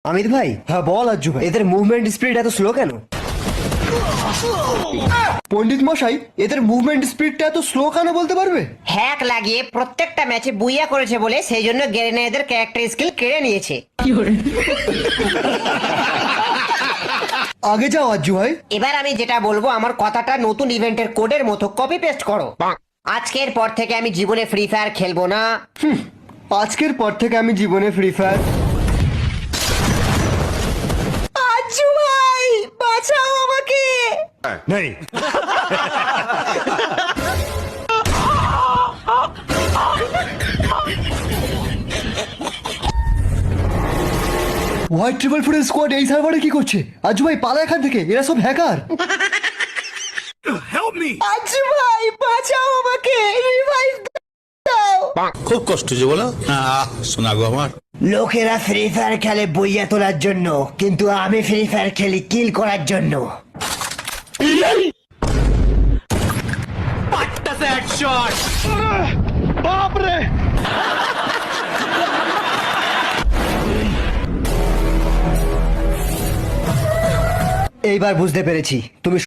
অমিত ভাই, হ্যাঁ বল আজ্জু ভাই। এদের মুভমেন্ট স্পিড এত স্লো কেন? পণ্ডিত মশাই, এদের মুভমেন্ট স্পিডটা এত স্লো কেন বলতে পারবে? হ্যাক লাগিয়ে প্রত্যেকটা ম্যাচে বুইয়া করেছে বলে সেই জন্য গেরেনা এদের ক্যারেক্টার স্কিল কেড়ে নিয়েছে। আগে যাও আজ্জু ভাই। এবার আমি যেটা বলবো আমার কথাটা নতুন ইভেন্টের কোডের মতো কপি পেস্ট করো। আজকের পর থেকে আমি জীবনে ফ্রি ফায়ার খেলবো না। আজকের পর থেকে আমি জীবনে ফ্রি ফায়ার। আজ্জু ভাই বাঁচাও আমাকে। नहीं। হোয়াইট ট্রিপল ফোরের স্কোয়াড এই সার্ভারে কি করছে? আজ্জু ভাই পালা এখান থেকে, এরা সব হ্যাকার। Help me! আজ্জু ভাই বাঁচাও আমাকে, রিভাইভ দাও। খুব কষ্ট যে বলো শোনা গো আমার। লোকেরা ফ্রি ফায়ার খেলে বইয়া তোলার জন্য, কিন্তু আমি ফ্রি ফায়ার খেলি কিল করার জন্য। এইবার বুঝতে পেরেছি তুমি